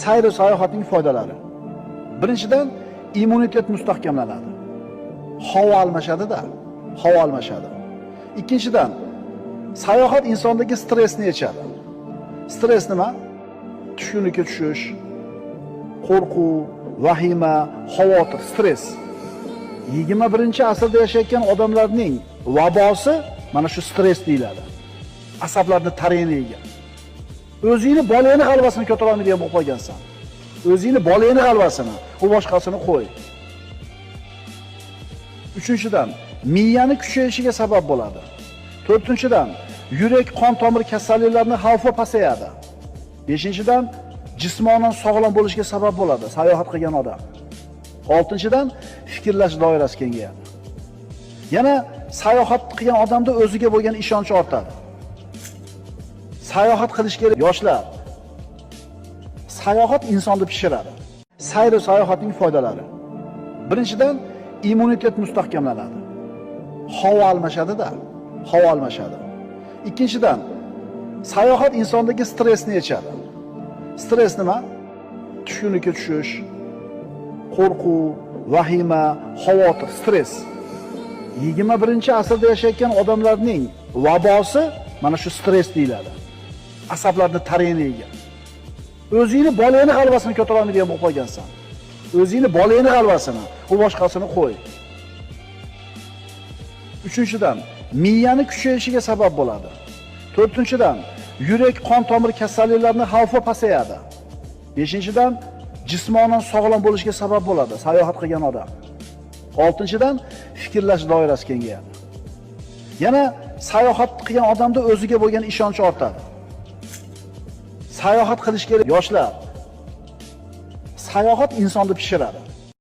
Sayr va sayohatning foydalari. Birinchidan, immunitet mustahkamlanadi. Havo almashadi-da, havo almashadi. Ikkinchidan, sayohat insondagi stressni yechadi. Stress nima? Tushkunlikka tushish, qo'rquv, vahima, xavotir, stress. 21-asrda yashayotgan odamlarning vabosi mana shu stress deyiladi. Asablarni tarayiniga. O'zingni bolangni g'alvasini ko'tara olmaydigan bo'lib qolgansan. O'zingni bolangni g'alvasini, u boshqasini qo'y. Uchinchidan, miyani kuchayishiga sabab bo'ladi. To'rtinchidan, yurak qon tomir kasalliklarining xavfi pasayadi. Beshinchidan, jismonan sog'lom bo'lishiga sabab bo'ladi sayohat qilgan odam. Oltinchidan, fikrlash doirasi kengayadi. Yana sayohat qilgan odamda o'ziga bo'lgan ishonch ortadi. Sayohat qilish kerak yoshlar. Sayohat insonni pishiradi. Sayr va sayohatning foydalari. Birinchidan, immunitet mustahkamlanadi. Havo almashadi-da, havo almashadi. Ikkinchidan, sayohat insondagi stressni yechadi. Stress nima? Tushkunlikka tushish, qo'rquv, vahima, xavotir, stress. 21-asrda yashayotgan odamlarning vabosi mana shu stress deyiladi. Asablarni tarayiniga. O'zingni bolangni g'alvasini ko'tara olmaydigan bo'lib qolgansan. O'zingni bolangni g'alvasini, u boshqasini qo'y. Uchinchidan, miyani kuchayishiga sabab bo'ladi. To'rtinchidan, yurak qon tomir kasalliklarining xavfi pasayadi. Beshinchidan, jismonan sog'lom bo'lishiga sabab bo'ladi sayohat qilgan odam. Oltinchidan, fikrlash doirasi kengayadi. Yana sayohat qilgan odamda o'ziga bo'lgan ishonch ortadi. Sayohat qilish kerak yoshlar. Sayohat insonni pishiradi.